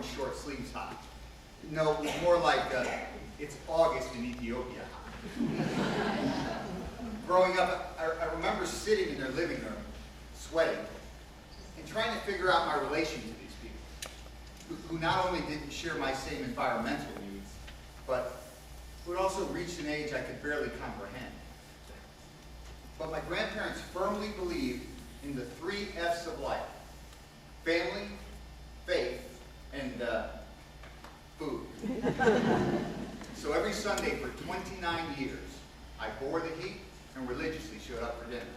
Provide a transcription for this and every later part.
short sleeves hot. No, it was more like it's August in Ethiopia hot. Growing up, I remember sitting in their living room, sweating, and trying to figure out my relation to these people, who not only didn't share my same environmental needs, but who had also reached an age I could barely comprehend. But my grandparents firmly believed in the 3 F's of life: family, faith, and food. So every Sunday for 29 years, I bore the heat and religiously showed up for dinner.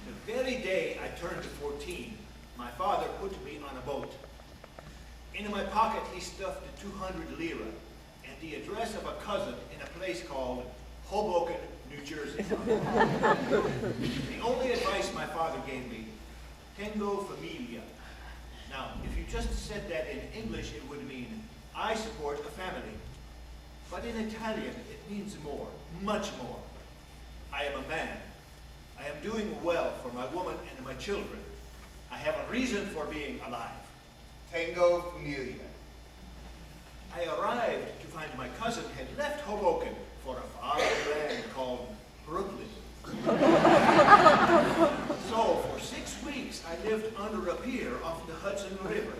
The very day I turned to 14, my father put me on a boat. In my pocket he stuffed 200 lira and the address of a cousin in a place called Hoboken, New Jersey. The only advice my father gave me, tengo familia. Now, if you just said that in English, it would mean, I support a family. But in Italian, it means more, much more. I am a man. I am doing well for my woman and my children. I have a reason for being alive. Tengo familia. I arrived to find my cousin had left Hoboken for a far land called Brooklyn. So for 6 weeks I lived under a pier off the Hudson River.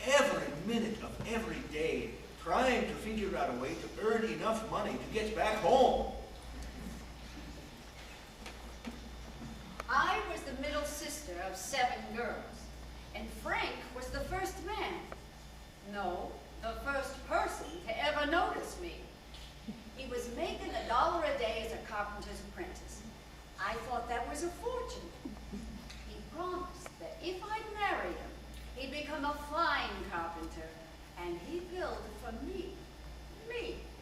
Every minute of every day trying to figure out a way to earn enough money to get back home. I was the middle sister of 7 girls, and Frank was the first man. No, the first person to ever notice me. He was making $1 a day as a carpenter's apprentice. I thought that was a fortune. He promised that if I'd marry him, he'd become a fine carpenter, and he'd build for me,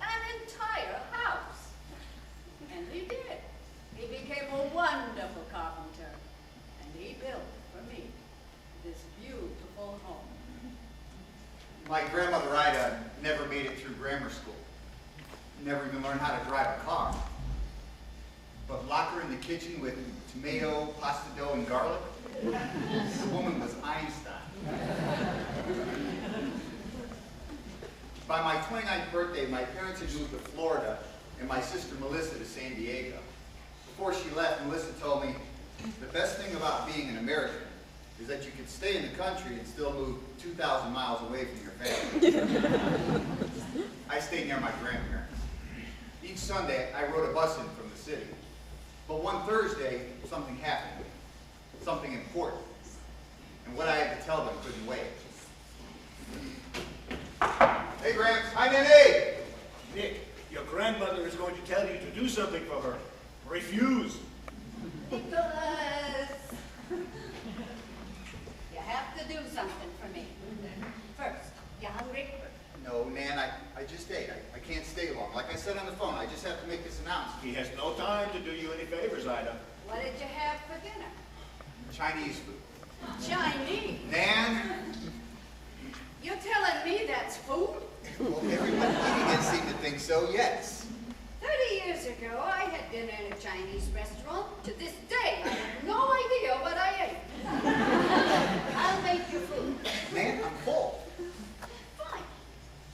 an entire house. And he did. He became a wonderful carpenter, and he built for me this beautiful home. My grandmother Ida never made it through grammar school. Never even learned how to drive a car. But lock her in the kitchen with tomato, pasta dough, and garlic. The woman was Einstein. By my 29th birthday, my parents had moved to Florida and my sister Melissa to San Diego. Before she left, Melissa told me, the best thing about being an American is that you can stay in the country and still move 2,000 miles away from your family. I stayed near my grandparents. Each Sunday, I rode a bus in from the city. But one Thursday, something happened to me. Something important. And what I had to tell them couldn't wait. Hey, Gramps. Hi, Nene. Nick, your grandmother is going to tell you to do something for her. Refuse. Nicholas! You have to do something for me. First, you hungry? No, Nan, I just ate. I can't stay long. Like I said on the phone, I just have to make this announcement. He has no time to do you any favors, Ida. What did you have for dinner? Chinese food. Chinese? Nan? You're telling me that's food? Well, everyone eating it seemed to think so, yes. 30 years ago, I had dinner in a Chinese restaurant. To this day, I have no idea what I ate. I'll make you food. Nan, I'm full. Fine.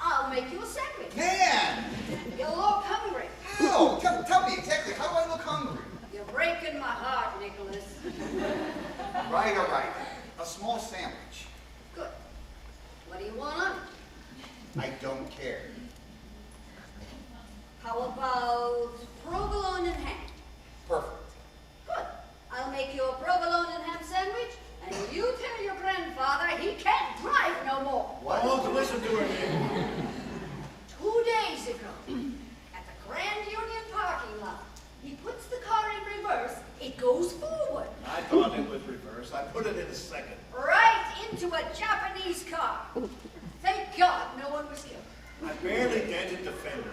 I'll make you a sandwich. Nan! You look hungry. How? Tell me exactly, how do I look hungry? You're breaking my heart, Nicholas. Right, all right. A small sandwich. Good. What do you want on it? I don't care. How about provolone and ham? Perfect. Good. I'll make you a provolone and ham sandwich, and you tell your grandfather he can't drive no more. What? Don't listen to her, Nick. 2 days ago, at the Grand Union parking lot, he puts the car in reverse, it goes forward. I thought it was reverse. I put it in a second. Right into a Japanese car. Thank God no one was killed. I barely dented the fender.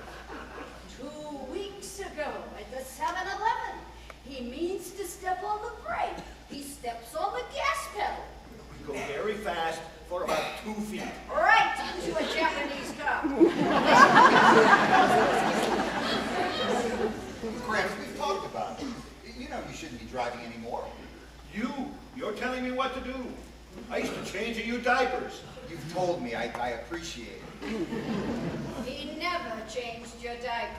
2 weeks ago at the 7-Eleven, he means to step on the brake. He steps on the gas pedal. We go very fast for about 2 feet. Right into a Japanese car. Gramps, we've talked about it. You know you shouldn't be driving anymore. You're telling me what to do. I used to change you diapers. You've told me. I appreciate it. He never changed your diaper.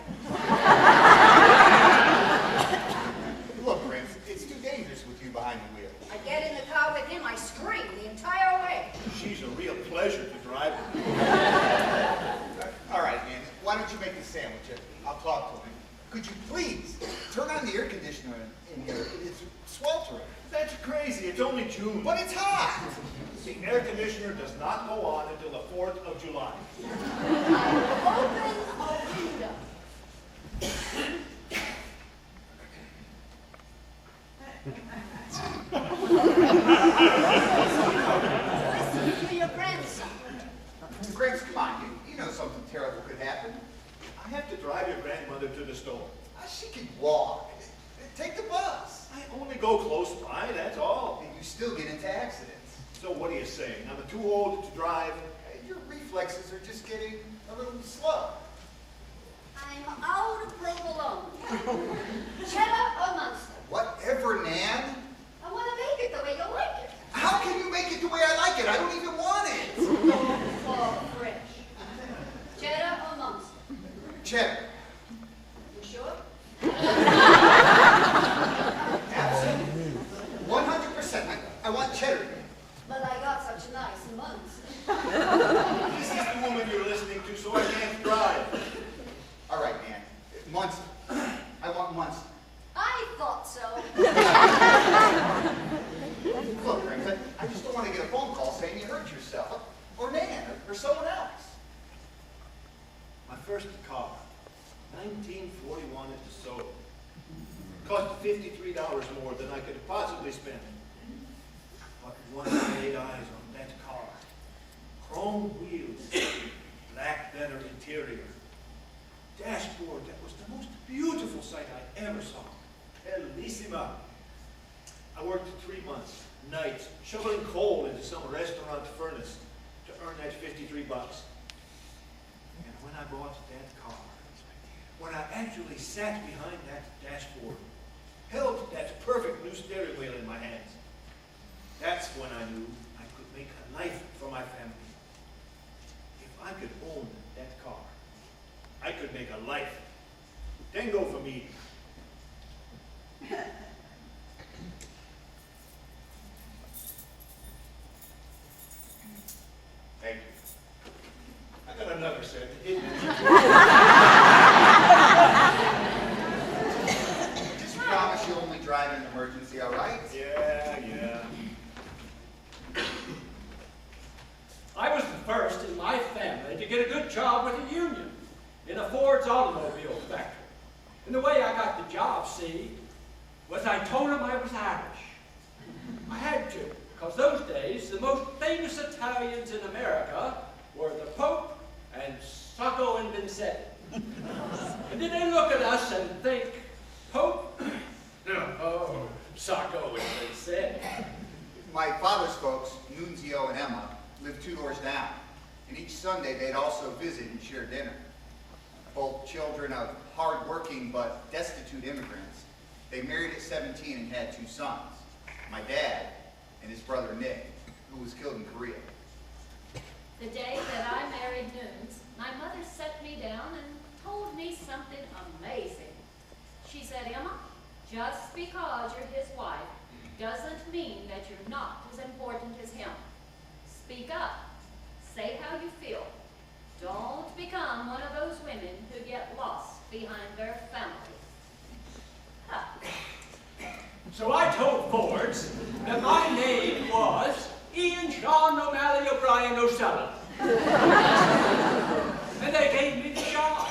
Look, Prince, it's too dangerous with you behind the wheel. I get in the car with him, I scream the entire way. She's a real pleasure to drive. All right, man. Why don't you make the sandwich? I'll talk to him. Could you please turn on the air conditioner in here? It's sweltering. That's crazy. It's only June. But it's hot. The air conditioner does not go on until the 4th of July. Open a window. Listen to your grandson. Gramps, come on. You know something terrible could happen. I have to drive your grandmother to the store. She can walk. Take the bus. I only go close by, that's all. And you still get into accidents. So what are you saying? I'm too old to drive? Your reflexes are just getting a little slow. I'm out of provolone. Cheddar or Munster? Whatever, Nan. I want to make it the way you like it. How can you make it the way I like it? I don't even want it. Oh, fresh. Cheddar or Munster? Cheddar. You sure? Absolutely. 100%. I want cheddar. But I got such nice Munster. This is the woman you're listening to, so I can't drive. All right, Nan. Munster. I want Munster. I thought so. Look, Gramps, I just don't want to get a phone call saying you hurt yourself. Or Nan, or someone else. My first car, 1941 at DeSoto. Cost $53 more than I could have possibly spent. But once I laid eyes on that car, chrome wheels, black leather interior, dashboard that was the most beautiful sight I ever saw. Bellissima. I worked 3 months, nights, shoveling coal into some restaurant furnace to earn that 53 bucks. And when I bought that car, when I actually sat behind that dashboard, held that perfect new steering wheel in my hands, that's when I knew I could make a life for my family. If I could own that car, I could make a life. Tango for me. Thank you. I got another set. Just promise you'll only drive in an emergency, all right? Yeah. I was the first in my family to get a good job with a union in a Ford's automobile factory. And the way I got the job, see, was I told them I was Irish. I had to, because those days, the most famous Italians in America were the Pope and Sacco and Vincetti. And then they look at us and think, Pope? No, Sacco and Vincetti. My father's folks, Nunzio and Emma, lived 2 doors down. And each Sunday, they'd also visit and share dinner. Both children of hard-working but destitute immigrants. They married at 17 and had 2 sons. My dad and his brother Nick, who was killed in Korea. The day that I married Nunes, my mother set me down and told me something amazing. She said, Emma, just because you're his wife doesn't mean that you're not as important as him. Speak up. Say how you feel. Don't become one of those women who get lost behind their family. Ha. So I told Ford's that my name was Ian Sean O'Malley O'Brien O'Sullivan. And they gave me the job.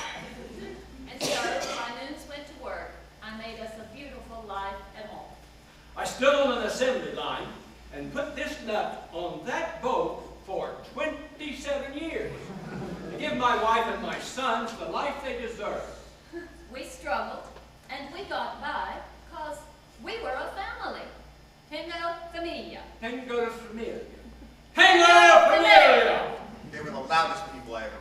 And so, while Nunes went to work, I made us a beautiful life at home. I stood on an assembly line and put this nut on that boat for 27 years to give my wife and my sons the life they deserve. We struggled, and we got by, because we were a family. Tango familia. Tango familia. Tango familia! They were the loudest people I ever